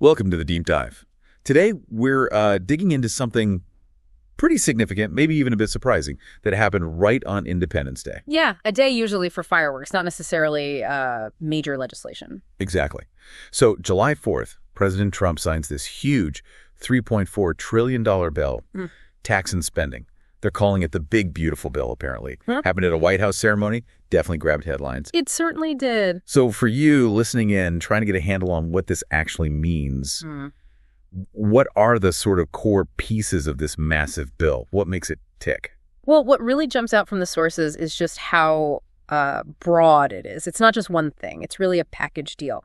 Welcome to the Deep Dive. Today, we're digging into something pretty significant, maybe even a bit surprising, that happened right on Independence Day. Yeah, a day usually for fireworks, not necessarily major legislation. Exactly. So, July 4th, President Trump signs this huge $3.4 trillion bill, tax and spending. They're calling it the Big Beautiful Bill, apparently. Happened at a White House ceremony, definitely grabbed headlines. It certainly did. So for you, listening in, trying to get a handle on what this actually means, what are the sort of core pieces of this massive bill? What makes it tick? Well, what really jumps out from the sources is just how broad it is. It's not just one thing. It's really a package deal.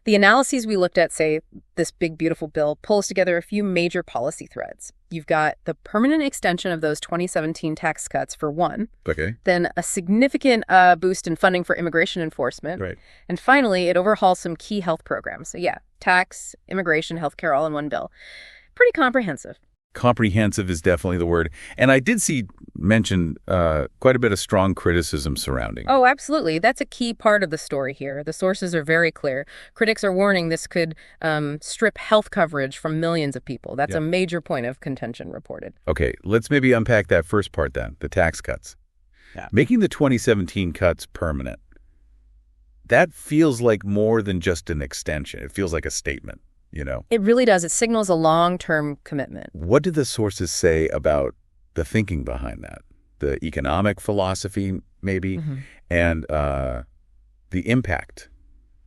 The analyses we looked at say this Big Beautiful Bill pulls together a few major policy threads. You've got the permanent extension of those 2017 tax cuts for one. Okay. Then a significant boost in funding for immigration enforcement. Right. And finally, it overhauls some key health programs. So yeah, tax, immigration, healthcare, all in one bill. Pretty comprehensive. Comprehensive is definitely the word. And I did see mentioned quite a bit of strong criticism surrounding. Oh, absolutely. That's a key part of the story here. The sources are very clear. Critics are warning this could strip health coverage from millions of people. That's a major point of contention reported. Okay, let's maybe unpack that first part then, the tax cuts. Yeah. Making the 2017 cuts permanent. That feels like more than just an extension. It feels like a statement. You know? It really does. It signals a long-term commitment. What do the sources say about the thinking behind that? The economic philosophy, maybe, and the impact,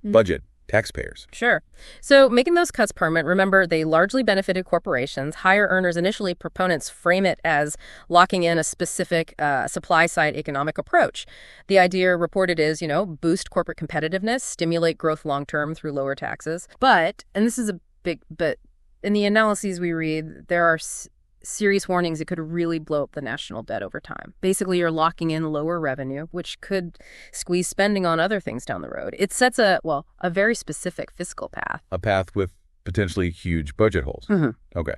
budget, taxpayers. Sure. So making those cuts permanent, remember, they largely benefited corporations. Higher earners initially, proponents frame it as locking in a specific supply-side economic approach. The idea reported is, boost corporate competitiveness, stimulate growth long-term through lower taxes. But, and this is a big but, in the analyses we read, there are serious warnings it could really blow up the national debt over time. Basically, you're locking in lower revenue, which could squeeze spending on other things down the road. It sets a very specific fiscal path. A path with potentially huge budget holes. Okay.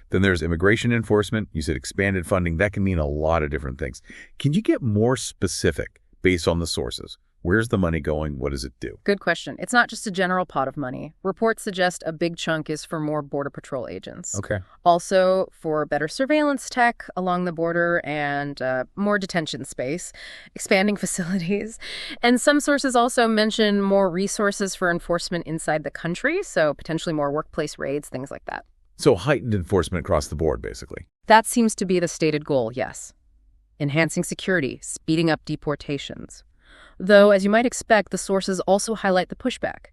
Then there's immigration enforcement. You said expanded funding. That can mean a lot of different things. Can you get more specific based on the sources? Where's the money going? What does it do? Good question. It's not just a general pot of money. Reports suggest a big chunk is for more Border Patrol agents. Okay. Also for better surveillance tech along the border and more detention space, expanding facilities. And some sources also mention more resources for enforcement inside the country, so potentially more workplace raids, things like that. So heightened enforcement across the board, basically. That seems to be the stated goal, yes. Enhancing security, speeding up deportations. Though, as you might expect, the sources also highlight the pushback.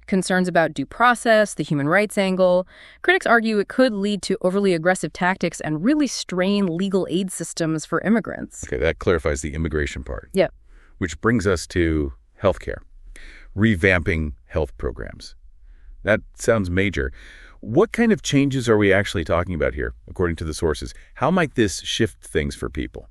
Concerns about due process, the human rights angle. Critics argue it could lead to overly aggressive tactics and really strain legal aid systems for immigrants. Okay, that clarifies the immigration part. Yep. Which brings us to healthcare. Revamping health programs. That sounds major. What kind of changes are we actually talking about here, according to the sources? How might this shift things for people?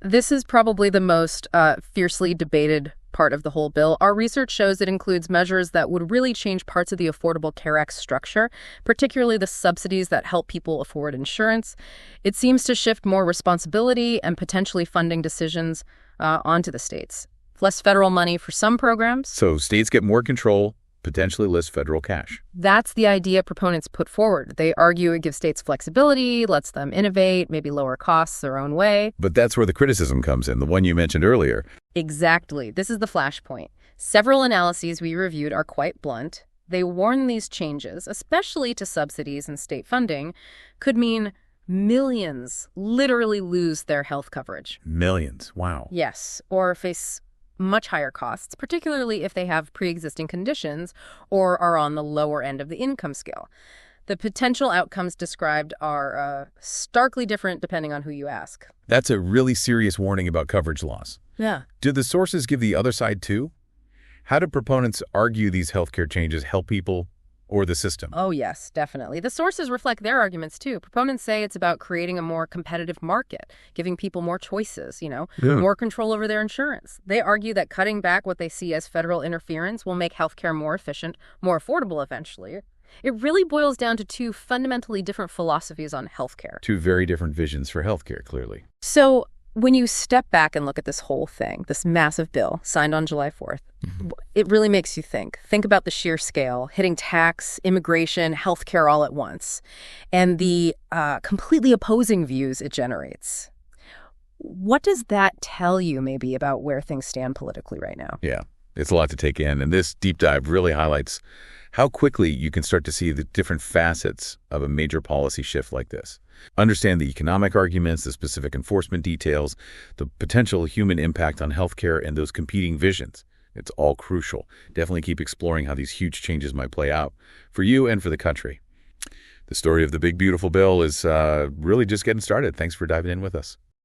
This is probably the most fiercely debated part of the whole bill. Our research shows it includes measures that would really change parts of the Affordable Care Act structure, particularly the subsidies that help people afford insurance. It seems to shift more responsibility and potentially funding decisions onto the states. Less federal money for some programs. So states get more control, potentially less federal cash. That's the idea proponents put forward. They argue it gives states flexibility, lets them innovate, maybe lower costs their own way. But that's where the criticism comes in, the one you mentioned earlier. Exactly. This is the flashpoint. Several analyses we reviewed are quite blunt. They warn these changes, especially to subsidies and state funding, could mean millions literally lose their health coverage. Millions. Wow. Yes, or face much higher costs, particularly if they have pre-existing conditions or are on the lower end of the income scale. The potential outcomes described are starkly different depending on who you ask. That's a really serious warning about coverage loss. Yeah. Do the sources give the other side too? How do proponents argue these healthcare changes help people or the system? Oh, yes, definitely. The sources reflect their arguments, too. Proponents say it's about creating a more competitive market, giving people more choices, more control over their insurance. They argue that cutting back what they see as federal interference will make healthcare more efficient, more affordable eventually. It really boils down to two fundamentally different philosophies on healthcare. Two very different visions for healthcare, clearly. So When you step back and look at this whole thing, this massive bill signed on July 4th, it really makes you think. Think about the sheer scale, hitting tax, immigration, healthcare all at once, and the completely opposing views it generates. What does that tell you maybe about where things stand politically right now? Yeah, it's a lot to take in, and this deep dive really highlights how quickly you can start to see the different facets of a major policy shift like this. Understand the economic arguments, the specific enforcement details, the potential human impact on healthcare, and those competing visions. It's all crucial. Definitely keep exploring how these huge changes might play out for you and for the country. The story of the big, beautiful bill is really just getting started. Thanks for diving in with us.